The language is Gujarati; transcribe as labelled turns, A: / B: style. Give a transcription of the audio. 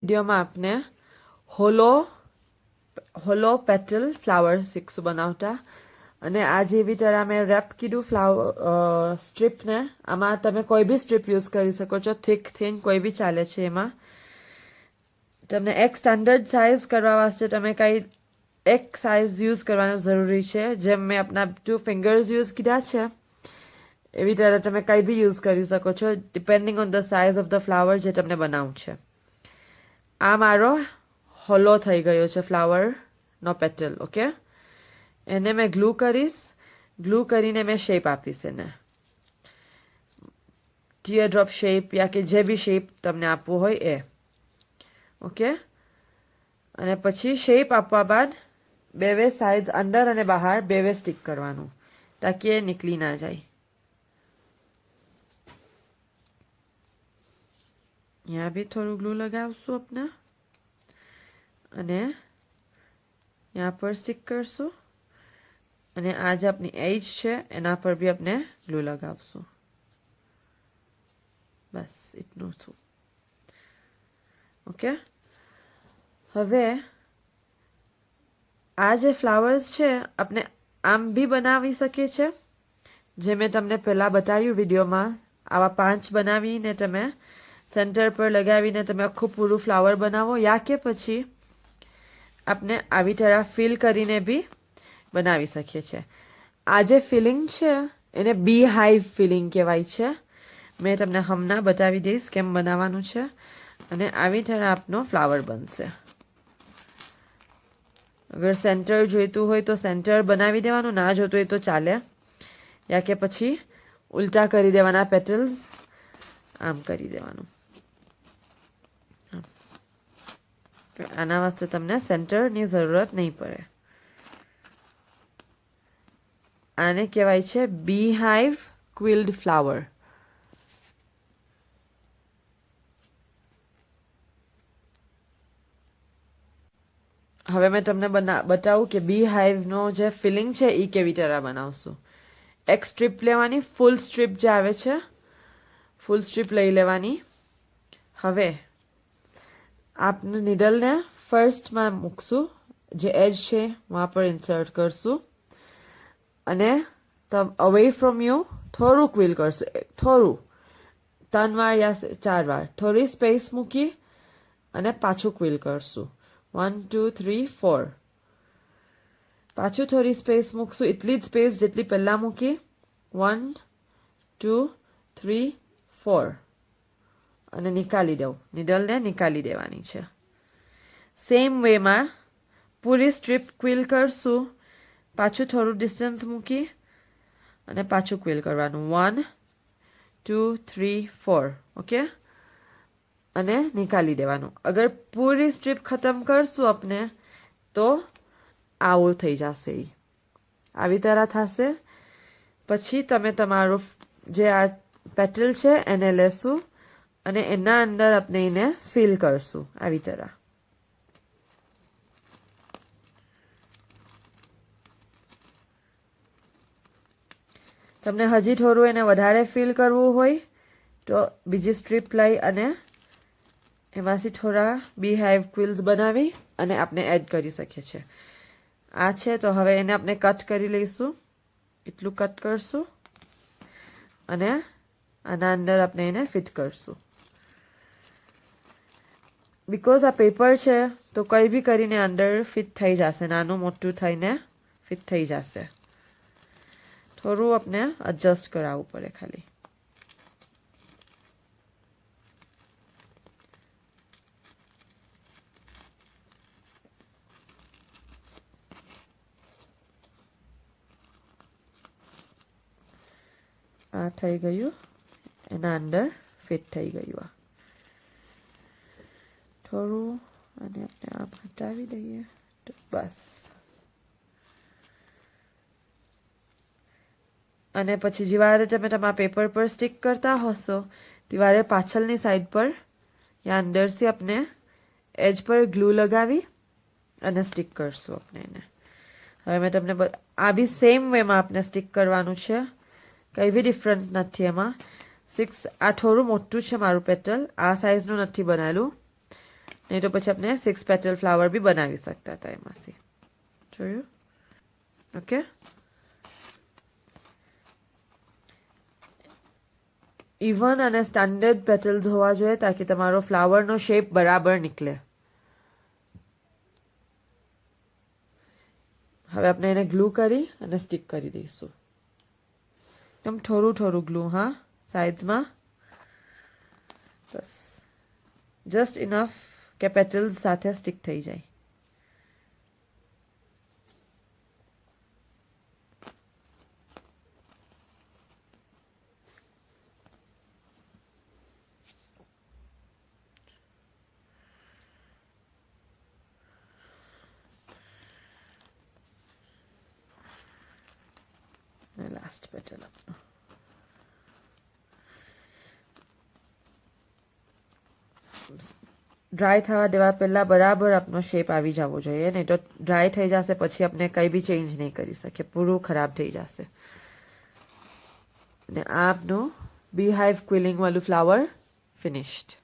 A: વિડીયોમાં આપણે હોલો પેટલ ફ્લાવર શીખશું બનાવતા અને આ જેવી તરહ મેં રેપ કીધું ફ્લાવર સ્ટ્રીપને આમાં તમે કોઈ બી સ્ટ્રીપ યુઝ કરી શકો છો થીક થિન કોઈ બી ચાલે છે એમાં તમને એક સ્ટાન્ડર્ડ સાઇઝ કરવા વાસ્તે તમે કંઈ એક સાઇઝ યુઝ કરવાનું જરૂરી છે જેમ મેં આપણા 2 ફિંગર્સ યુઝ કર્યા છે એવી તરહ તમે કંઈ બી યુઝ કરી શકો છો depending on the size of the flower જે તમને બનાવવું છે આ મારો હોલો થઈ ગયો છે ફ્લાવરનો પેટલ ઓકે એને મેં ગ્લુ કરીશ ગ્લુ કરીને મેં શેપ આપીશ એને ટીયર ડ્રોપ શેપ યા કે જે બી શેપ તમને આપવું હોય એ ઓકે અને પછી શેપ આપવા બાદ બે સાઇડ અંદર અને બહાર બે સ્ટિક કરવાનું તાકી એ નીકળી ના જાય यहाँ भी थोड़ा ग्लू लगावશું अपना અને यहाँ पर स्टिक करશું અને આ જે આપની એજ છે એના પર બી આપણે ગ્લુ લગાવશું બસ એટલું છું ઓકે હવે આ જે ફ્લાવર્સ છે આપણે આમ બી બનાવી શકીએ છે જે મેં તમને પહેલા બતાવ્યું વિડીયોમાં આવા 5 બનાવીને તમે સેન્ટર પર લગાવીને તમે આખું પૂરું ફ્લાવર બનાવો યા કે પછી આપણે આવી તરહ ફિલ કરીને બી બનાવી શકીએ છીએ આ જે ફિલિંગ છે એને બી હાઇવ ફિલિંગ કહેવાય છે મેં તમને હમણાં બતાવી દઈશ કેમ બનાવવાનું છે અને આવી તરહ આપનો ફ્લાવર બનશે અગર સેન્ટર જોઈતું હોય તો સેન્ટર બનાવી દેવાનું ના જોતું હોય તો ચાલે યા કે પછી ઉલટા કરી દેવાના પેટલ્સ આમ કરી દેવાનું આના વાસ્તે તમને સેન્ટરની જરૂરત નહીં પડે આને કહેવાય છે બી હાઇવ ક્વિલ્ડ ફ્લાવર હવે મેં તમને બતાવું કે બી હાઇવનો જે ફિલિંગ છે એ કેવી તરહ બનાવશું એક સ્ટ્રીપ લેવાની ફૂલ સ્ટ્રીપ જે આવે છે ફૂલ સ્ટ્રીપ લઈ લેવાની હવે આપણે નીડલને ફર્સ્ટમાં મૂકશું જે એજ છે વहाँ પર ઇન્સર્ટ કરશું અને અવે ફ્રોમ યુ થોડું ક્વિલ કરશું થોડું 3 વાર યા 4 વાર થોડી સ્પેસ મૂકી અને પાછું ક્વિલ કરશું 1 2 3 4 પાછું થોડી સ્પેસ મૂકશું એટલી જ સ્પેસ જેટલી પહેલા મૂકી 1 2 3 4 અને નિકાલી દઉં નીડલને નિકાલી દેવાની છે સેમ વેમાં પૂરી સ્ટ્રીપ ક્વિલ કરશું પાછું થોડું ડિસ્ટન્સ મૂકી અને પાછું ક્વિલ કરવાનું 1 2 3 4 ઓકે અને નિકાલી દેવાનું અગર પૂરી સ્ટ્રીપ ખતમ કરશું આપણે તો આવું થઈ જશે આવી તરહ થશે પછી તમે તમારું જે આ પેટલ છે એને લેશું અને એના અંદર આપણે એને ફિલ કરશું આવી તરહ તમને હજી થોડું એને વધારે ફિલ કરવું હોય તો બીજી સ્ટ્રીપ લઈ અને એમાંથી થોડા બી હાઇવ ક્વિલ્સ બનાવી અને આપણે એડ કરી શકીએ છીએ આ છે તો હવે એને આપણે કટ કરી લઈશું એટલું કટ કરશું અને આના અંદર આપણે એને ફિટ કરશું બીકોઝ આ પેપર છે તો કંઈ બી કરીને અંદર ફિટ થઈ જશે નાનું મોટું થઈને ફિટ થઈ જશે થોડું આપણે એડજસ્ટ કરાવવું પડે ખાલી આ થઈ ગયું એના અંદર ફિટ થઈ ગયું આ થોડું અને આપણે આમ હટાવી દઈએ તો બસ અને પછી જેવારે તમે તમારા પેપર પર સ્ટિક કરતા હશો ત્યારે પાછળની સાઈડ પર યા અંદરથી આપણે એજ પર ગ્લુ લગાવી અને સ્ટિક કરશું આપણે એને હવે મેં તમને આ બી સેમ વેમાં આપણે સ્ટિક કરવાનું છે કંઈ બી ડિફરન્ટ નથી એમાં 6 આ થોડું મોટું છે મારું પેટલ આ સાઈઝનું નથી બનાવેલું નહીં તો પછી આપણે 6 પેટલ ફ્લાવર બી બનાવી શકતા હતા એમાંથી. જોયું? ઓકે, ઇવન અને સ્ટાન્ડર્ડ પેટલ્સ હોવા જોઈએ તાકી તમારો ફ્લાવરનો શેપ બરાબર નીકળે. હવે આપણે એને ગ્લુ કરી અને સ્ટિક કરી દઈશું. એકદમ થોડું થોડું ગ્લુ, હા, સાઇડ્સમાં, બસ જસ્ટ ઇનફ કે પેટલ્સ સાથે સ્ટિક થઈ જાય. લાસ્ટ પેટલ આપનો. ડ્રાય થવા દેવા પહેલા બરાબર આપનો શેપ આવી જવો જોઈએ, નહીં તો ડ્રાય થઈ જશે પછી આપણે કંઈ બી ચેન્જ નહીં કરી શકીએ, પૂરું ખરાબ થઈ જશે. અને આ આપનું બી હાઇવ ક્વિલિંગ વાળું ફ્લાવર ફિનિશ્ડ.